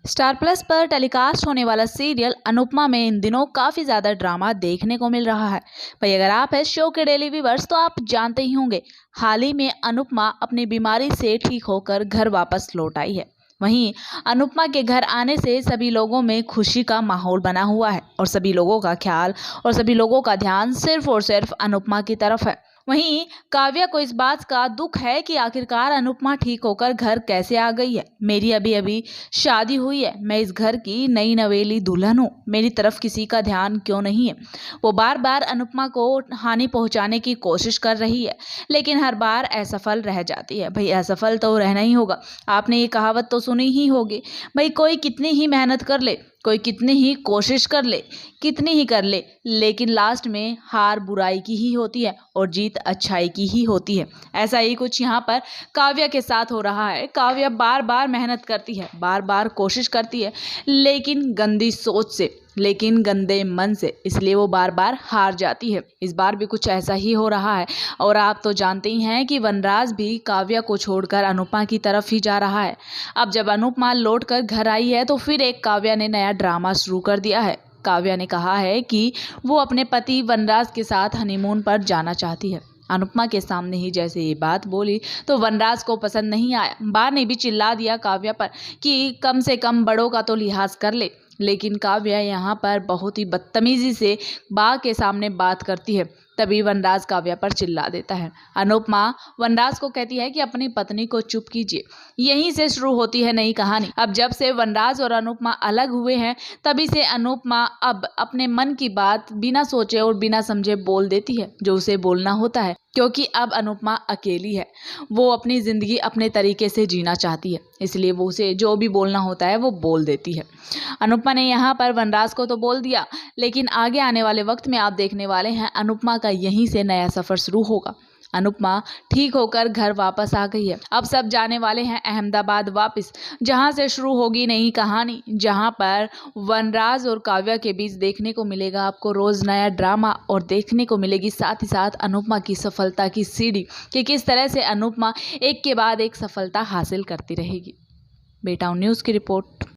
Star plus पर telecast होने वाला सीरियल अनुपमा में इन दिनों काफी ज्यादा ड्रामा देखने को मिल रहा है। भाई अगर आप इस शो के डेली व्यूअर्स तो आप जानते ही होंगे, हाल ही में अनुपमा अपनी बीमारी से ठीक होकर घर वापस लौट आई है। वहीं अनुपमा के घर आने से सभी लोगों में खुशी का माहौल बना हुआ है और सभी लोगों का ख्याल और सभी लोगों का ध्यान सिर्फ और सिर्फ अनुपमा की तरफ है। वहीं काव्या को इस बात का दुख है कि आखिरकार अनुपमा ठीक होकर घर कैसे आ गई है। मेरी अभी अभी शादी हुई है, मैं इस घर की नई नवेली दुल्हन हूँ, मेरी तरफ किसी का ध्यान क्यों नहीं है। वो बार बार अनुपमा को हानि पहुंचाने की कोशिश कर रही है, लेकिन हर बार असफल रह जाती है। भाई असफल तो रहना ही होगा। आपने ये कहावत तो सुनी ही होगी, भाई कोई कितनी ही मेहनत कर ले, कोई कितनी ही कोशिश कर ले, कितनी ही कर ले, लेकिन लास्ट में हार बुराई की ही होती है और जीत अच्छाई की ही होती है। ऐसा ही कुछ यहाँ पर काव्या के साथ हो रहा है। काव्या बार बार मेहनत करती है, बार बार कोशिश करती है, लेकिन गंदी सोच से, लेकिन गंदे मन से, इसलिए वो बार बार हार जाती है। इस बार भी कुछ ऐसा ही हो रहा है। और आप तो जानते ही हैं कि वनराज भी काव्या को छोड़कर अनुपमा की तरफ ही जा रहा है। अब जब अनुपमा लौट कर घर आई है तो फिर एक काव्या ने नया ड्रामा शुरू कर दिया है। काव्या ने कहा है कि वो अपने पति वनराज के साथ हनीमून पर जाना चाहती है। अनुपमा के सामने ही जैसे ये बात बोली तो वनराज को पसंद नहीं आया। बा ने भी चिल्ला दिया काव्या पर कि कम से कम बड़ों का तो लिहाज कर ले, लेकिन काव्या यहाँ पर बहुत ही बदतमीजी से बा के सामने बात करती है। तभी वनराज काव्या पर चिल्ला देता है। अनुपमा वनराज को कहती है कि अपनी पत्नी को चुप कीजिए। यहीं से शुरू होती है नई कहानी। अब जब से वनराज और अनुपमा अलग हुए हैं, तभी से अनुपमा अब अपने मन की बात बिना सोचे और बिना समझे बोल देती है जो उसे बोलना होता है, क्योंकि अब अनुपमा अकेली है। वो अपनी जिंदगी अपने तरीके से जीना चाहती है, इसलिए वो उसे जो भी बोलना होता है वो बोल देती है। अनुपमा ने यहाँ पर वनराज को तो बोल दिया, लेकिन आगे आने वाले वक्त में आप देखने वाले हैं अनुपमा का यहीं से नया सफर शुरू होगा। अनुपमा ठीक होकर घर वापस आ गई है। अब सब जाने वाले हैं अहमदाबाद वापस, जहां से शुरू होगी नई कहानी, जहां पर वनराज और काव्या के बीच देखने को मिलेगा आपको रोज नया ड्रामा और देखने को मिलेगी साथ ही साथ अनुपमा की सफलता की सीढ़ी कि किस तरह से अनुपमा एक के बाद एक सफलता हासिल करती रहेगी। बेटाउन न्यूज़ की रिपोर्ट।